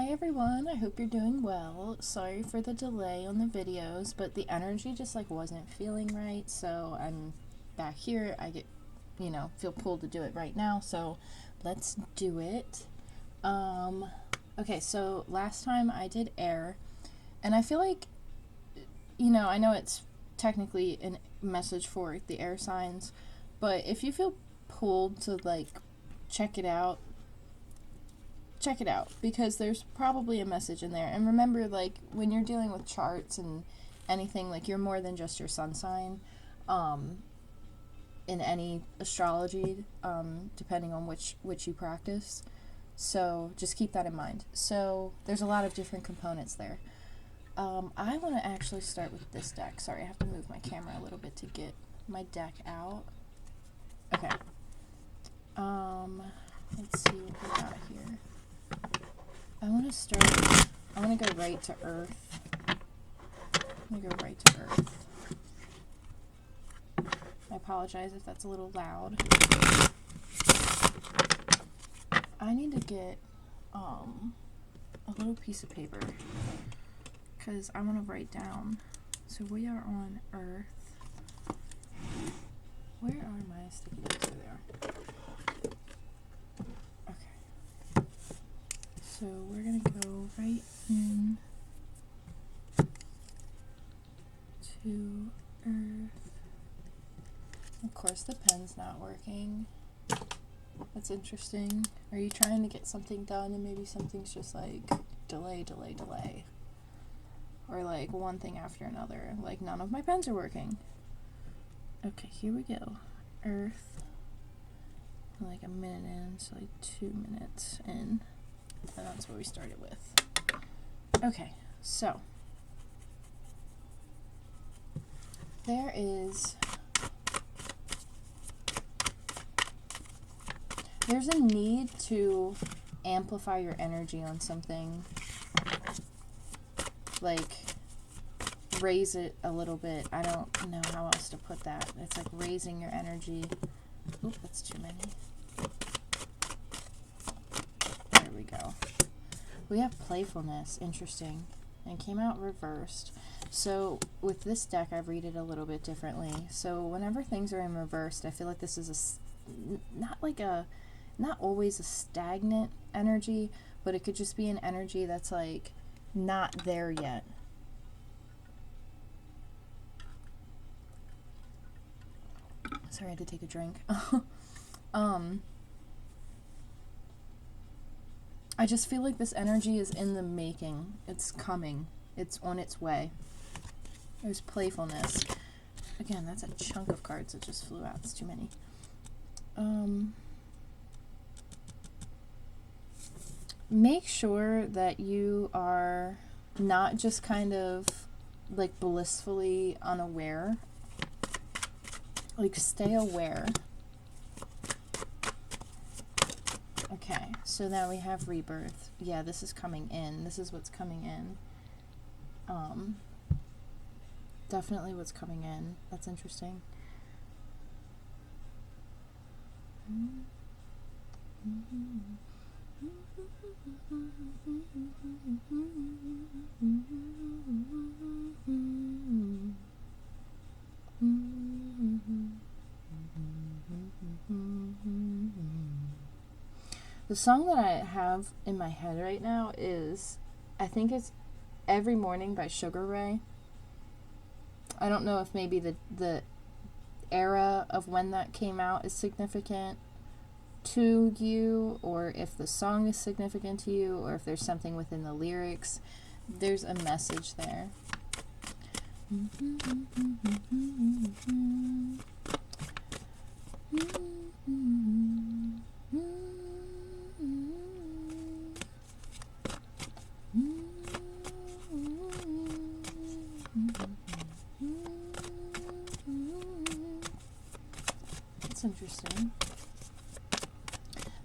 Hi everyone, I hope you're doing well. Sorry for the delay on the videos, but the energy just wasn't feeling right, so I'm back here. I get, feel pulled to do it right now, so let's do it. Okay, so last time I did air, and I feel like, I know it's technically a message for the air signs, but if you feel pulled to check it out, because there's probably a message in there. And remember, when you're dealing with charts and anything, you're more than just your sun sign in any astrology, depending on which you practice. So just keep that in mind. So there's a lot of different components there. I want to actually start with this deck. Sorry, I have to move my camera a little bit to get my deck out. Okay. Let's see what we got here. I want to go right to Earth. I'm going to go right to Earth. I apologize if that's a little loud. I need to get a little piece of paper because I want to write down. So we are on Earth. Where are my sticky notes? There they are. So we're going to go right in to Earth. Of course, the pen's not working. That's interesting. Are you trying to get something done and maybe something's just delay? Or one thing after another. None of my pens are working. Okay, here we go. Earth. A minute in, so 2 minutes in. And that's what we started with. Okay, so there's a need to amplify your energy on something, raise it a little bit. I don't know how else to put that. It's raising your energy. Oop, that's too many. There we go. We have playfulness. Interesting. And came out reversed. So with this deck, I read it a little bit differently. So whenever things are in reversed, I feel like this is not always a stagnant energy, but it could just be an energy that's not there yet. Sorry, I had to take a drink. I just feel like this energy is in the making. It's coming. It's on its way. There's playfulness. Again, that's a chunk of cards that just flew out. It's too many. Make sure that you are not just kind of blissfully unaware. Stay aware. Okay, so now we have rebirth. Yeah, this is coming in. This is what's coming in. Definitely what's coming in. That's interesting. The song that I have in my head right now is, I think it's Every Morning by Sugar Ray. I don't know if maybe the era of when that came out is significant to you, or if the song is significant to you, or if there's something within the lyrics. There's a message there. That's interesting.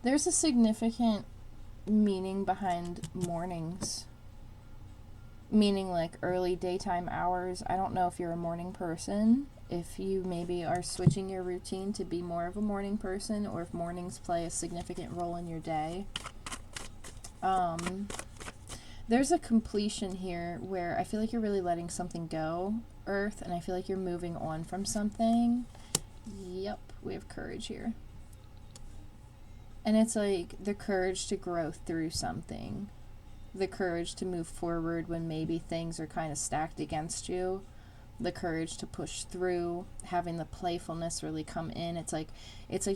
There's a significant meaning behind mornings. Meaning early daytime hours. I don't know if you're a morning person. If you maybe are switching your routine to be more of a morning person, or if mornings play a significant role in your day. There's a completion here where I feel like you're really letting something go, Earth, and I feel like you're moving on from something. Yep, we have courage here. And it's like the courage to grow through something. The courage to move forward when maybe things are kind of stacked against you. The courage to push through, having the playfulness really come in. It's like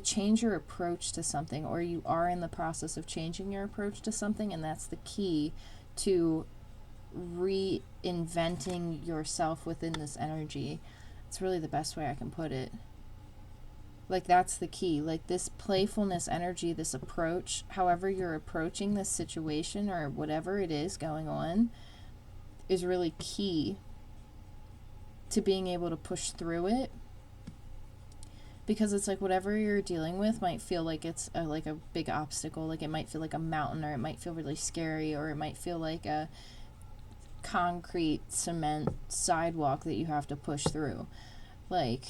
change your approach to something, or you are in the process of changing your approach to something, and that's the key to reinventing yourself within this energy. It's really the best way I can put it. Like, that's the key. Like, this playfulness energy, this approach, however you're approaching this situation or whatever it is going on, is really key to being able to push through it. Because it's like whatever you're dealing with might feel like it's like a big obstacle. Like, it might feel like a mountain, or it might feel really scary, or it might feel like a concrete cement sidewalk that you have to push through. Like,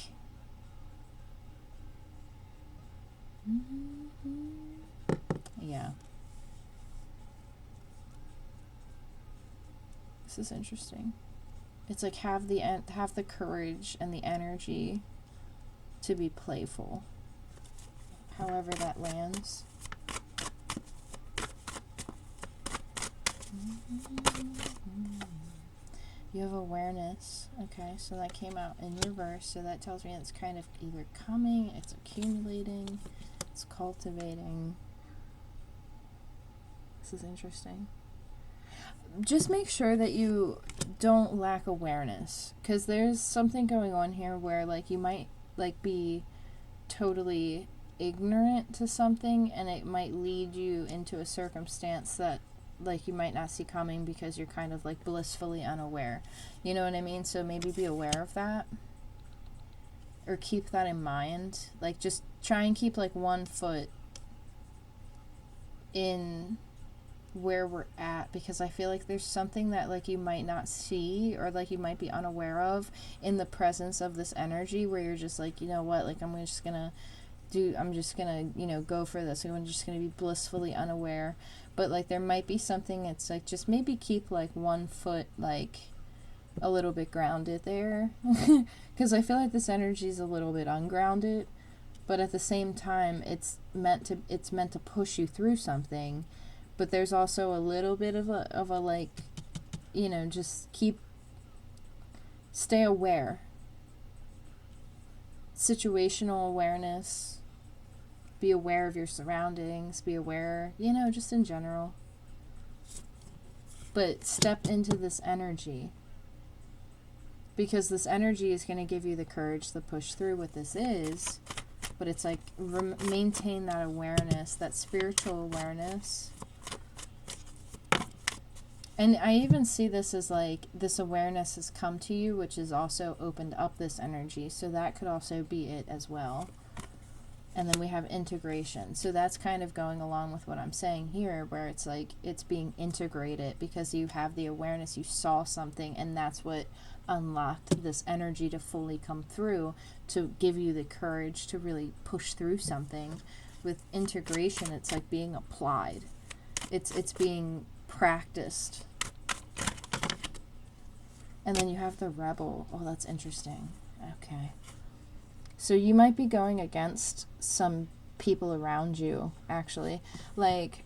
yeah. This is interesting. It's like have the courage and the energy to be playful, however that lands. You have awareness. Okay, so that came out in reverse, so that tells me it's kind of either coming, it's accumulating, it's cultivating. This is interesting. Just make sure that you don't lack awareness, because there's something going on here where like you might like be totally ignorant to something, and it might lead you into a circumstance that like you might not see coming because you're kind of like blissfully unaware. You know what I mean? So maybe be aware of that, or keep that in mind. Like, just try and keep like one foot in where we're at, because I feel like there's something that like you might not see, or like you might be unaware of in the presence of this energy, where you're just like, you know what, like I'm just gonna go for this. I'm just gonna be blissfully unaware. But like there might be something, it's like just maybe keep like one foot like a little bit grounded there, because I feel like this energy is a little bit ungrounded, but at the same time it's meant to push you through something. But there's also a little bit of a like, just stay aware. Situational awareness. Be aware of your surroundings. Be aware, just in general. But step into this energy. Because this energy is going to give you the courage to push through what this is. But it's like maintain that awareness, that spiritual awareness. And I even see this as like this awareness has come to you, which has also opened up this energy. So that could also be it as well. And then we have integration. So that's kind of going along with what I'm saying here, where it's like it's being integrated because you have the awareness, you saw something, and that's what unlocked this energy to fully come through, to give you the courage to really push through something. With integration, it's like being applied. It's being practiced. And then you have the rebel. Oh, that's interesting. Okay. So you might be going against some people around you, actually. Like,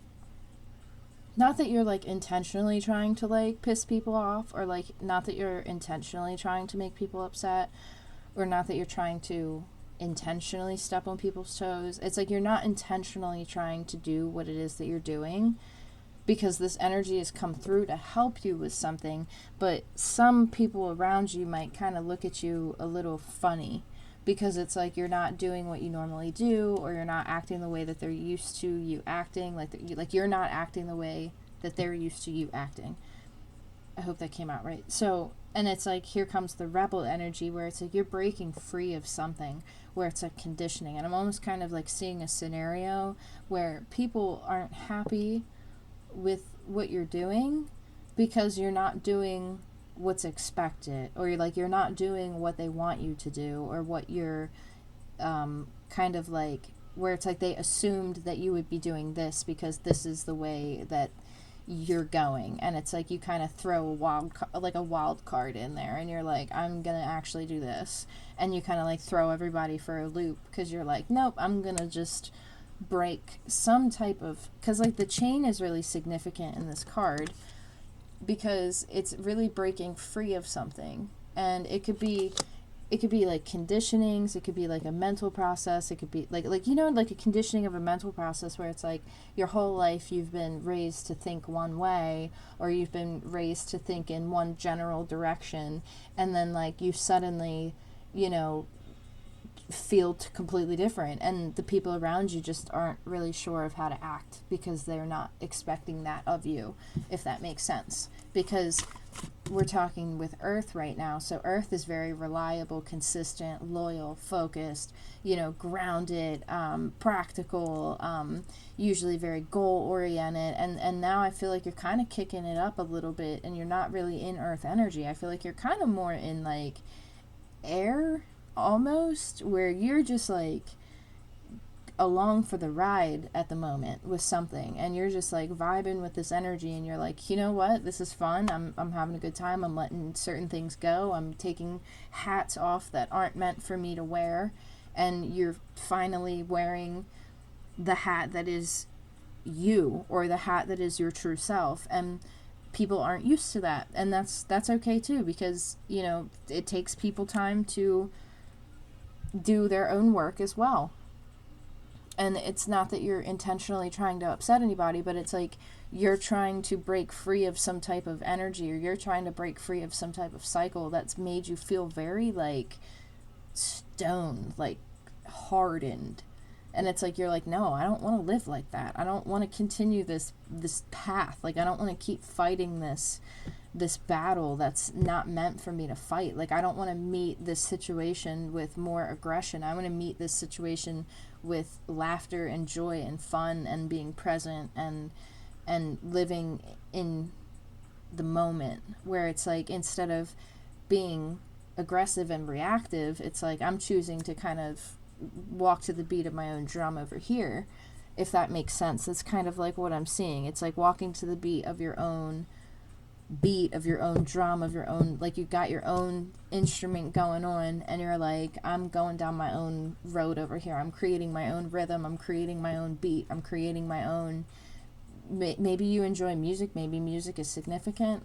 not that you're, like, intentionally trying to, like, piss people off, or, like, not that you're intentionally trying to make people upset, or not that you're trying to intentionally step on people's toes. It's like you're not intentionally trying to do what it is that you're doing, because this energy has come through to help you with something, but some people around you might kind of look at you a little funny, because it's like you're not doing what you normally do, or you're not acting the way that they're used to you acting, like you're not acting the way that they're used to you acting. I hope that came out right. So, and it's like here comes the rebel energy, where it's like you're breaking free of something, where it's like conditioning. And I'm almost kind of like seeing a scenario where people aren't happy with what you're doing because you're not doing what's expected, or you're not doing what they want you to do, or what you're kind of like, where it's like they assumed that you would be doing this because this is the way that you're going, and it's like you kind of throw a wild card in there, and you're like, I'm gonna actually do this, and you kind of like throw everybody for a loop because you're like, nope, I'm gonna just break some type of, because like the chain is really significant in this card because it's really breaking free of something, and it could be like conditionings, it could be like a mental process, it could be like you know, like a conditioning of a mental process where it's like your whole life you've been raised to think one way, or you've been raised to think in one general direction, and then like you suddenly, you know, feel completely different, and the people around you just aren't really sure of how to act because they're not expecting that of you, if that makes sense. Because we're talking with Earth right now, so Earth is very reliable, consistent, loyal, focused, you know, grounded, practical, usually very goal oriented, and now I feel like you're kind of kicking it up a little bit, and you're not really in Earth energy. I feel like you're kind of more in like air almost, where you're just like along for the ride at the moment with something, and you're just like vibing with this energy, and you're like, you know what, this is fun, I'm having a good time, I'm letting certain things go, I'm taking hats off that aren't meant for me to wear, and you're finally wearing the hat that is you, or the hat that is your true self, and people aren't used to that, and that's okay too, because you know it takes people time to do their own work as well. And it's not that you're intentionally trying to upset anybody, but it's like you're trying to break free of some type of energy, or you're trying to break free of some type of cycle that's made you feel very like stoned, like hardened. And it's like you're like, no, I don't want to live like that. I don't want to continue this path. Like I don't want to keep fighting this battle that's not meant for me to fight. Like I don't want to meet this situation with more aggression. I want to meet this situation with laughter and joy and fun and being present and living in the moment, where it's like instead of being aggressive and reactive, it's like I'm choosing to kind of walk to the beat of my own drum over here, if that makes sense. That's kind of like what I'm seeing. It's like walking to the beat of your own drum, of your own, like you got your own instrument going on, and you're like, I'm going down my own road over here, I'm creating my own rhythm, I'm creating my own beat, I'm creating my own, maybe you enjoy music, maybe music is significant,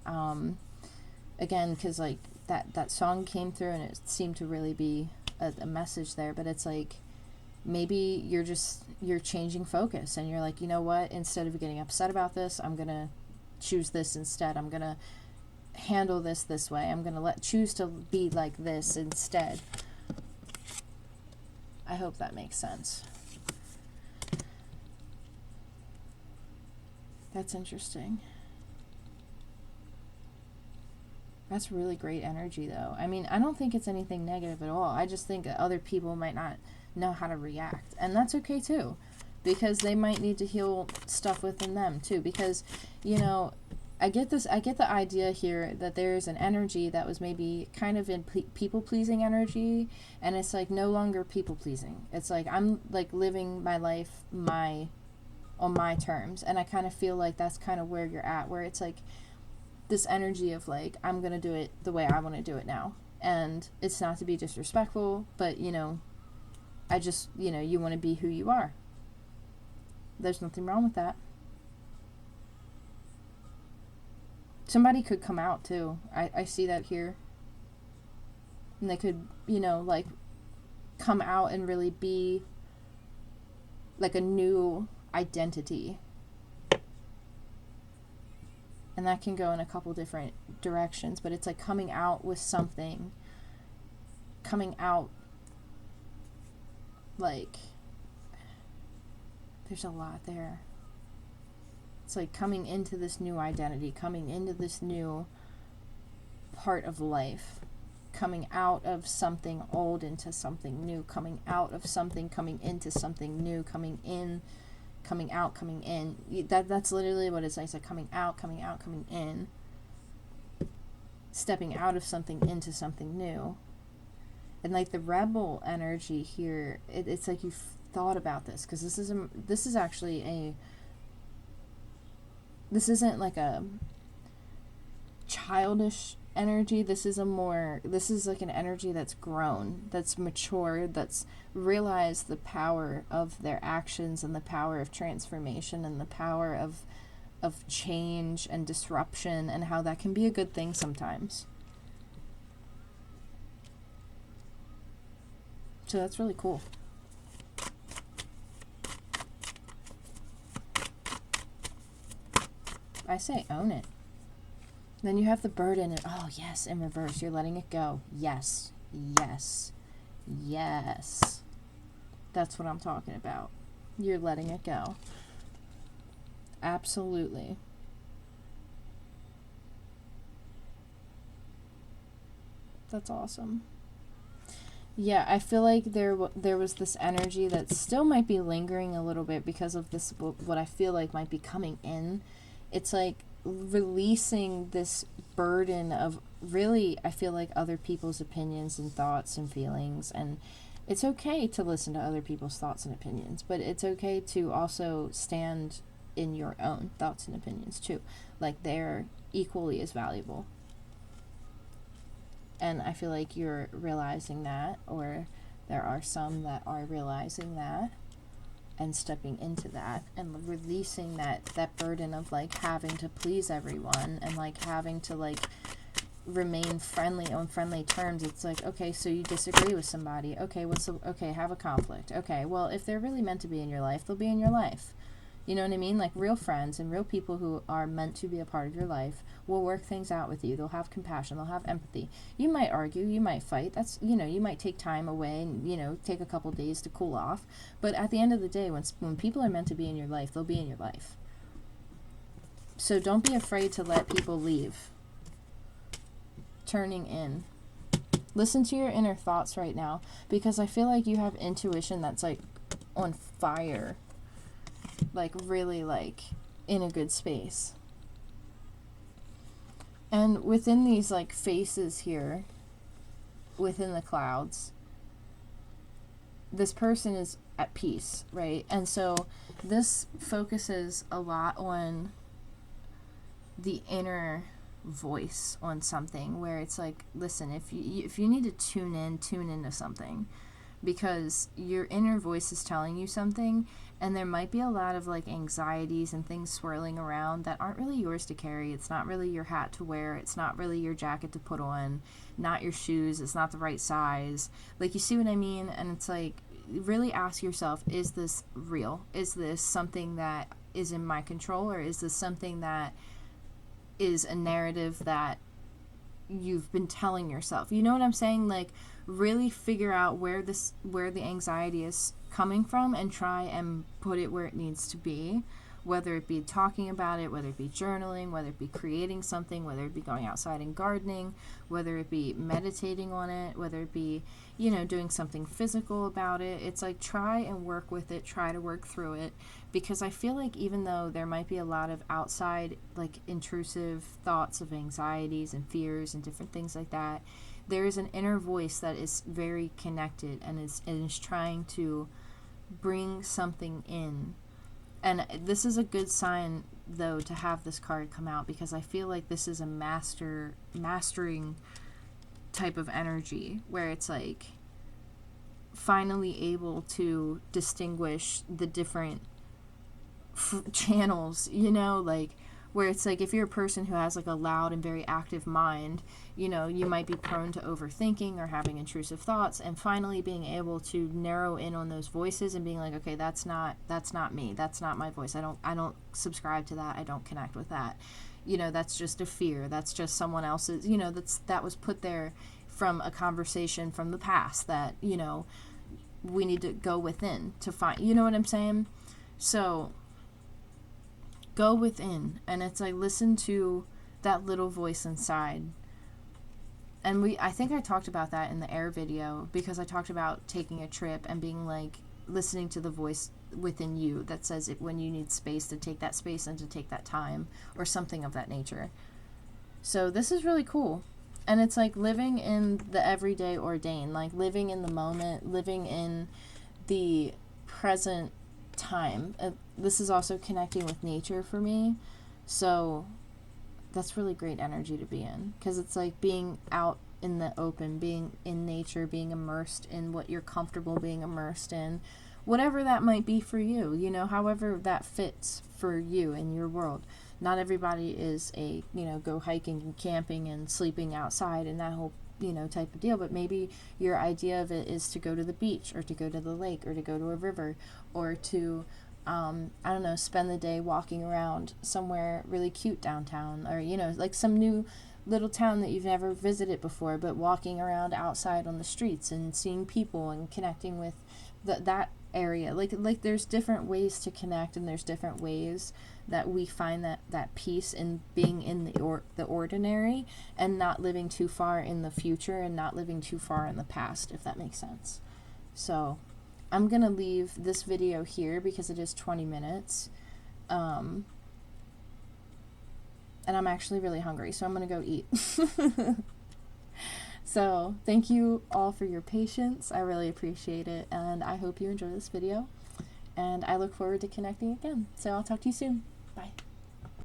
again, because like that song came through and it seemed to really be a message there, but it's like maybe you're changing focus, and you're like, you know what, instead of getting upset about this, I'm gonna choose this instead. I'm gonna handle this way. I'm gonna choose to be like this instead. I hope that makes sense. That's interesting. That's really great energy, though. I mean, I don't think it's anything negative at all. I just think that other people might not know how to react, and that's okay too, because they might need to heal stuff within them too, because you know, I get the idea here that there's an energy that was maybe kind of in people pleasing energy, and it's like no longer people pleasing. It's like I'm like living my life on my terms, and I kind of feel like that's kind of where you're at, where it's like this energy of like, I'm gonna do it the way I want to do it now, and it's not to be disrespectful, but you know, I just, you know, you want to be who you are. There's nothing wrong with that. Somebody could come out too. I see that here. And they could, you know, like come out and really be like a new identity. And that can go in a couple different directions, but it's like coming out with something. Coming out like, there's a lot there. It's like coming into this new identity, coming into this new part of life, coming out of something old into something new, coming out of something, coming into something new, coming in, coming out, coming in. That's literally what it's like. It's like coming out, coming in, stepping out of something into something new. And like the rebel energy here, it's like you've thought about this, because this is actually this isn't like a childish energy. This is like an energy that's grown, that's matured, that's realized the power of their actions and the power of transformation and the power of change and disruption, and how that can be a good thing sometimes. So that's really cool. I say own it. Then you have the burden, and oh yes, in reverse, you're letting it go. Yes, yes, yes. That's what I'm talking about. You're letting it go. Absolutely. That's awesome. Yeah, I feel like there was this energy that still might be lingering a little bit because of this, what I feel like might be coming in. It's like releasing this burden of, really, I feel like, other people's opinions and thoughts and feelings. And it's okay to listen to other people's thoughts and opinions, but it's okay to also stand in your own thoughts and opinions too. Like, they're equally as valuable. And I feel like you're realizing that, or there are some that are realizing that and stepping into that and releasing that burden of like having to please everyone and like having to like remain friendly on friendly terms. It's like, okay, so you disagree with somebody. Okay, okay, have a conflict. Okay, well, if they're really meant to be in your life, they'll be in your life. You know what I mean? Like, real friends and real people who are meant to be a part of your life will work things out with you. They'll have compassion. They'll have empathy. You might argue. You might fight. That's, you might take time away and, take a couple days to cool off. But at the end of the day, when people are meant to be in your life, they'll be in your life. So don't be afraid to let people leave. Turning in. Listen to your inner thoughts right now, because I feel like you have intuition that's like on fire. Like, really, like, in a good space. And within these, like, faces here, within the clouds, this person is at peace, right? And so this focuses a lot on the inner voice on something, where it's like, listen, if you need to tune into something, because your inner voice is telling you something, and there might be a lot of like anxieties and things swirling around that aren't really yours to carry. It's not really your hat to wear. It's not really your jacket to put on, not your shoes. It's not the right size. Like, you see what I mean? And it's like, really ask yourself, is this real? Is this something that is in my control, or is this something that is a narrative that you've been telling yourself? You know what I'm saying? Like, really figure out where the anxiety is coming from and try and put it where it needs to be, whether it be talking about it, whether it be journaling, whether it be creating something, whether it be going outside and gardening, whether it be meditating on it, whether it be, doing something physical about it. It's like, try and work with it, try to work through it, because I feel like even though there might be a lot of outside, like, intrusive thoughts of anxieties and fears and different things like that, there is an inner voice that is very connected and is trying to bring something in. And this is a good sign, though, to have this card come out, because I feel like this is a mastering type of energy, where it's like finally able to distinguish the different channels, like, where it's like, if you're a person who has like a loud and very active mind, you might be prone to overthinking or having intrusive thoughts, and finally being able to narrow in on those voices and being like, okay, that's not me, that's not my voice, I don't subscribe to that, I don't connect with that, that's just a fear, that's just someone else's, that was put there from a conversation from the past that, we need to go within to find, you know what I'm saying? So go within, and it's like, listen to that little voice inside. And I think I talked about that in the air video, because I talked about taking a trip and being like, listening to the voice within you that says it when you need space, to take that space and to take that time, or something of that nature. So this is really cool. And it's like living in the everyday ordained, like living in the moment, living in the present time. This is also connecting with nature for me, So that's really great energy to be in, because it's like being out in the open, being in nature, being immersed in what you're comfortable being immersed in, whatever that might be for you, you know, however that fits for you in your world. Not everybody is a, you know, go hiking and camping and sleeping outside and that whole, you know, type of deal, but maybe your idea of it is to go to the beach or to go to the lake or to go to a river or to I don't know, spend the day walking around somewhere really cute downtown, or, you know, like some new little town that you've never visited before, but walking around outside on the streets and seeing people and connecting with that area. Like there's different ways to connect, and there's different ways that we find that peace in being in the ordinary, and not living too far in the future and not living too far in the past, if that makes sense. So I'm going to leave this video here because it is 20 minutes. And I'm actually really hungry, so I'm going to go eat. So thank you all for your patience. I really appreciate it, and I hope you enjoy this video. And I look forward to connecting again. So I'll talk to you soon. Bye.